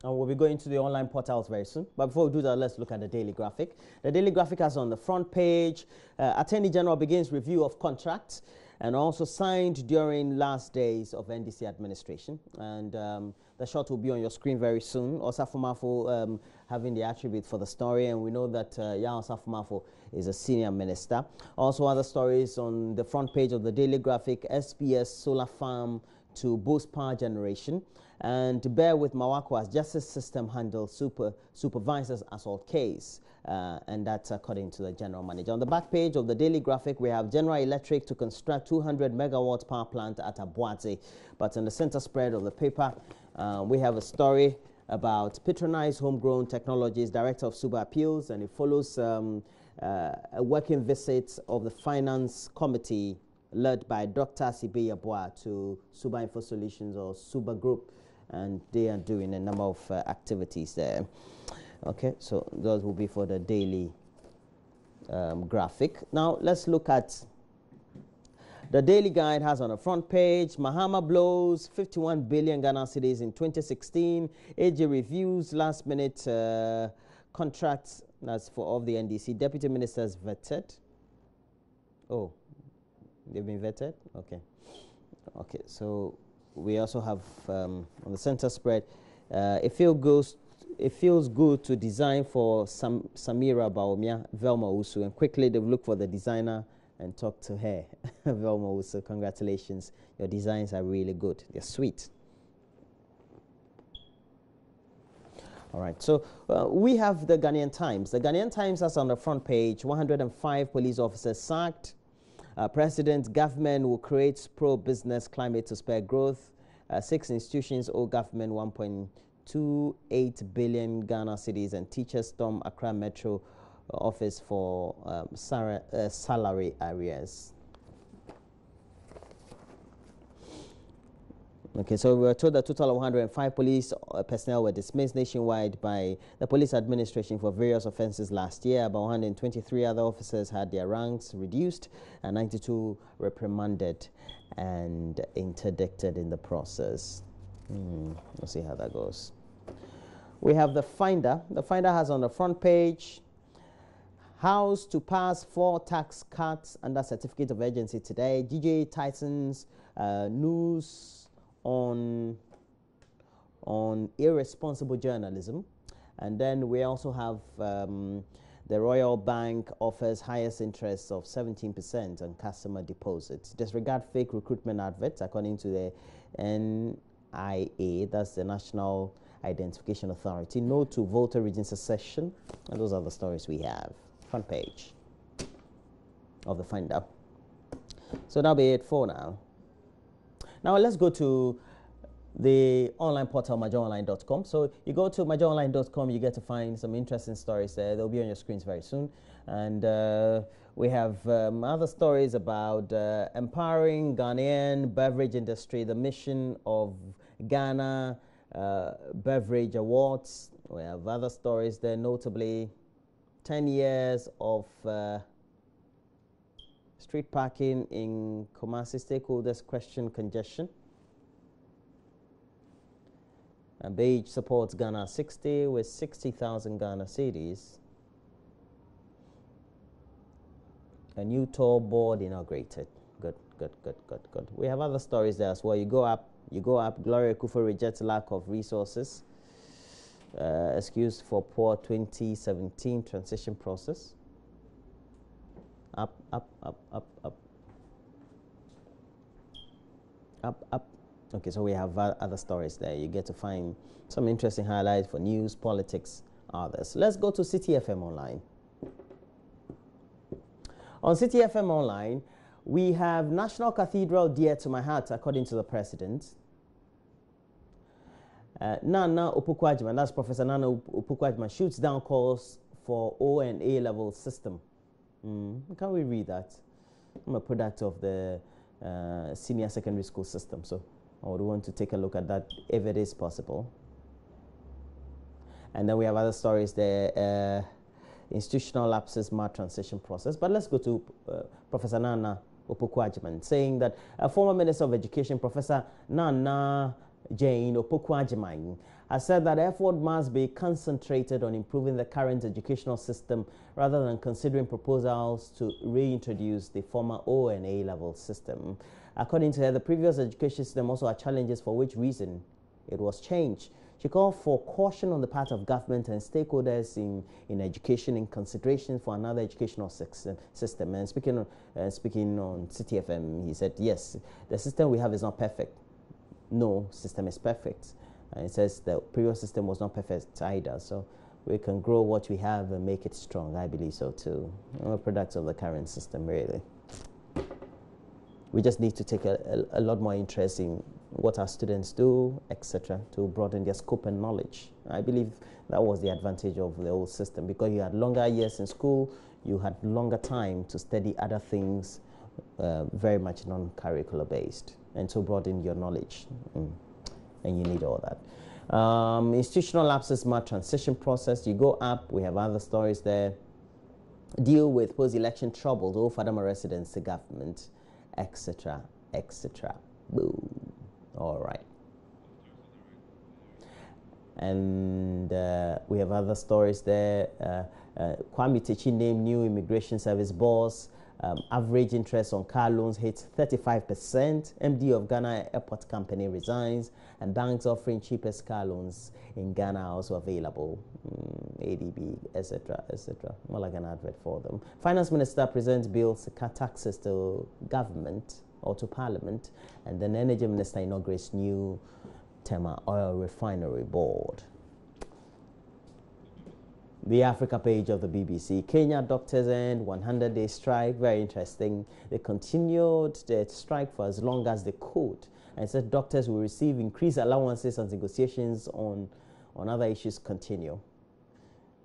And we'll be going to the online portals very soon. But before we do that, let's look at the Daily Graphic. The Daily Graphic has on the front page, Attorney General begins review of contracts and also signed during last days of NDC administration. And the shot will be on your screen very soon. Osafo having the attribute for the story, and we know that Yaa Osafo is a senior minister. Also other stories on the front page of the Daily Graphic, SPS solar farm to boost power generation. And to bear with Mawako as justice system handles supervisors assault case. And that's according to the general manager. On the back page of the Daily Graphic, we have General Electric to construct 200 megawatt power plant at Abuadze. But in the center spread of the paper, we have a story about Patronized Homegrown Technologies, Director of Suba Appeals, and it follows a working visit of the Finance Committee led by Dr. Sibi Yabua to Suba Info Solutions or Suba Group, and they are doing a number of activities there. Okay, so those will be for the Daily Graphic. Now let's look at the Daily Guide. Has on the front page, Mahama blows 51 billion Ghana cedis in 2016. AG reviews last minute contracts as for of the NDC. Deputy ministers vetted. Oh, they've been vetted? Okay. Okay, so we also have on the center spread, it feels good to design for Samira Baumia, Velma Usu, and quickly they've looked for the designer and talked to her. Velma Usu, congratulations. Your designs are really good. They're sweet. All right, so we have the Ghanaian Times. The Ghanaian Times has on the front page, 105 police officers sacked. President, government will create pro-business climate to spur growth. 6 institutions owe government 1.28 billion Ghana cedis, and teachers storm Accra Metro office for salary arrears. Okay, so we were told that a total of 105 police personnel were dismissed nationwide by the police administration for various offences last year. About 123 other officers had their ranks reduced and 92 reprimanded and interdicted in the process. We'll see how that goes. We have the Finder. The Finder has on the front page, House to pass 4 tax cuts under certificate of urgency today. GJ tightens news on irresponsible journalism. And then we also have the Royal Bank offers highest interest of 17% on customer deposits. Disregard fake recruitment adverts according to the NIA, that's the National Identification Authority. No to voter region secession. And those are the stories we have. Front page of the Finder. So that'll be it for now. Now let's go to the online portal, majoonline.com. So you go to majoonline.com, you get to find some interesting stories there. They'll be on your screens very soon. And we have other stories about empowering Ghanaian beverage industry, the mission of Ghana Beverage Awards. We have other stories there, notably 10 years of street parking in Kumasi. Stakeholders question congestion. And Beige supports Ghana 60 with 60,000 Ghana cedis. A new toll board inaugurated. Good. We have other stories there as well. You go up. Gloria Kufuor rejects lack of resources. Excuse for poor 2017 transition process. Up. Okay, so we have other stories there. You get to find some interesting highlights for news, politics, others. Let's go to City FM Online. On City FM Online, we have National Cathedral dear to my heart, according to the president. Nana Opoku-Agyeman, that's Professor Nana Opoku-Agyeman, shoots down calls for O and A level system. Can we read that? I'm a product of the senior secondary school system, so I would want to take a look at that if it is possible. And then we have other stories there, institutional lapses, smart transition process. But let's go to Professor Nana Opoku-Agyeman, saying that former Minister of Education, Professor Nana Jane Opoku-Agyeman, has said that effort must be concentrated on improving the current educational system rather than considering proposals to reintroduce the former O and A level system. According to her, the previous education system also had challenges, for which reason it was changed. She called for caution on the part of government and stakeholders in education in consideration for another educational system. And speaking on City FM, he said, yes, the system we have is not perfect. No system is perfect. And it says the previous system was not perfect either. So we can grow what we have and make it strong. I believe so too. We're products of the current system, really. We just need to take a lot more interest in what our students do, etc., to broaden their scope and knowledge. I believe that was the advantage of the old system, because you had longer years in school, you had longer time to study other things, very much non-curricular based, and to broaden your knowledge. And you need all that. Institutional lapses, smart transition process. You go up, we have other stories there. Deal with post-election troubles, all Fadama residents, the government, etc., etc. Boom. All right. And we have other stories there. Kwame Techi named new immigration service boss. Average interest on car loans hits 35%. MD of Ghana Airport Company resigns. And banks offering cheapest car loans in Ghana are also available. ADB, etc., etc. More like an advert for them. Finance Minister presents bills to cut taxes to government or to Parliament. And then Energy Minister inaugurates new Tema Oil Refinery Board. The Africa page of the BBC. Kenya doctors end 100-day strike. Very interesting. They continued their strike for as long as they could. And said doctors will receive increased allowances as negotiations on other issues continue.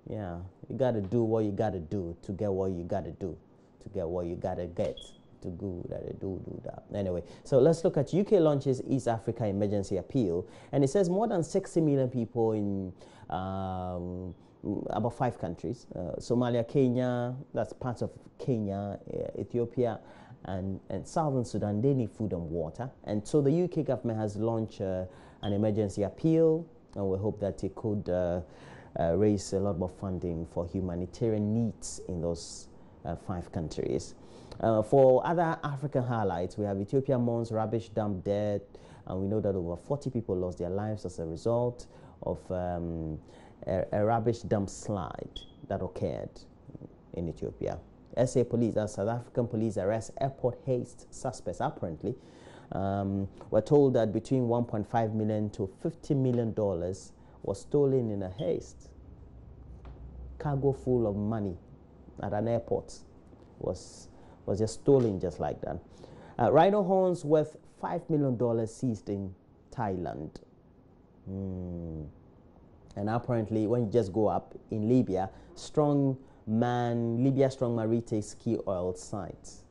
Yeah, you got to do what you got to do to get what you got to do, to get what you got to get, to do that, do that. Anyway, so let's look at UK launches East Africa emergency appeal. And it says more than 60 million people in about 5 countries, Somalia, Kenya, that's parts of Kenya, Ethiopia, and Southern Sudan, they need food and water. And so the UK government has launched an emergency appeal, and we hope that it could raise a lot more funding for humanitarian needs in those 5 countries. For other African highlights, we have Ethiopia mourns rubbish dump dead, and we know that over 40 people lost their lives as a result of a rubbish dump slide that occurred in Ethiopia. SA police, South African police, arrest airport haste suspects. Apparently, we're told that between $1.5 million to $50 million was stolen in a haste. Cargo full of money at an airport was just stolen just like that. Rhino horns worth $5 million seized in Thailand. And apparently, when you just go up in Libya, Libya strongman retains key oil sites.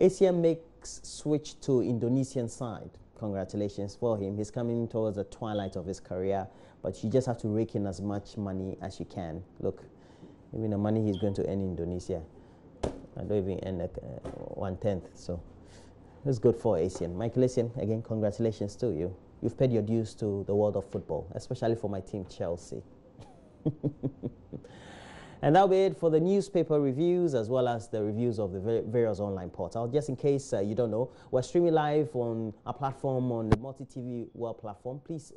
ACM makes switch to Indonesian side. Congratulations for him. He's coming towards the twilight of his career, but you just have to rake in as much money as you can. Look, even the money he's going to earn in Indonesia, I don't even earn like 1/10. So it's good for ACM. Michael Essien, again, congratulations to you. You've paid your dues to the world of football, especially for my team, Chelsea. And that'll be it for the newspaper reviews as well as the reviews of the various online portals. Just in case you don't know, we're streaming live on our platform on the Multi TV World platform. Please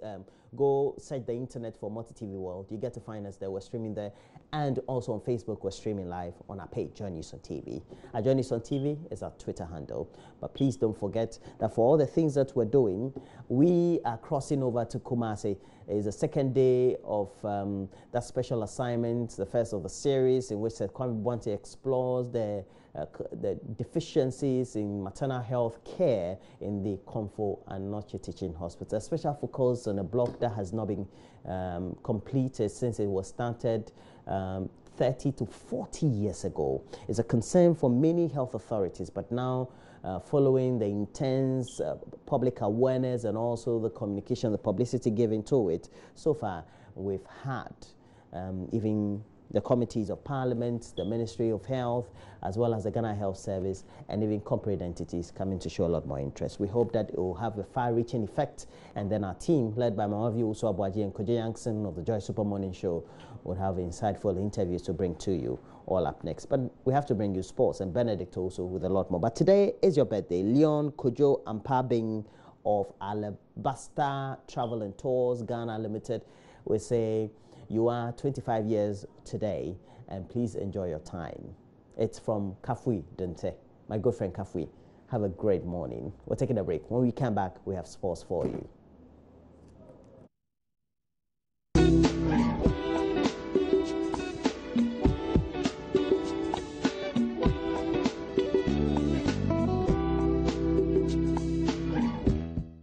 go search the internet for Multi TV World. You get to find us there. We're streaming there. And also on Facebook, we're streaming live on our page, Joy News on TV. Joy News on TV is our Twitter handle. But please don't forget that for all the things that we're doing, we are crossing over to Kumasi. It's the second day of that special assignment, the first of the series, in which Kwame Boante explores the deficiencies in maternal health care in the Komfo and Noche Teaching Hospital. A special focus on a block that has not been completed since it was started 30 to 40 years ago. It's a concern for many health authorities, but now following the intense public awareness and also the communication, the publicity given to it, so far we've had even the committees of Parliament, the Ministry of Health, as well as the Ghana Health Service, and even corporate entities coming to show a lot more interest. We hope that it will have a far-reaching effect, and then our team, led by Mamavi Uso Abuaji and Koje Yankson of the Joy Super Morning Show, will have insightful interviews to bring to you all up next. But we have to bring you sports, and Benedict also with a lot more. But today is your birthday. Leon Kojo Ampabing of Alabasta Travel and Tours Ghana Limited. We say you are 25 years today, and please enjoy your time. It's from Kafui Dente, my good friend Kafui. Have a great morning. We're taking a break. When we come back, we have sports for you.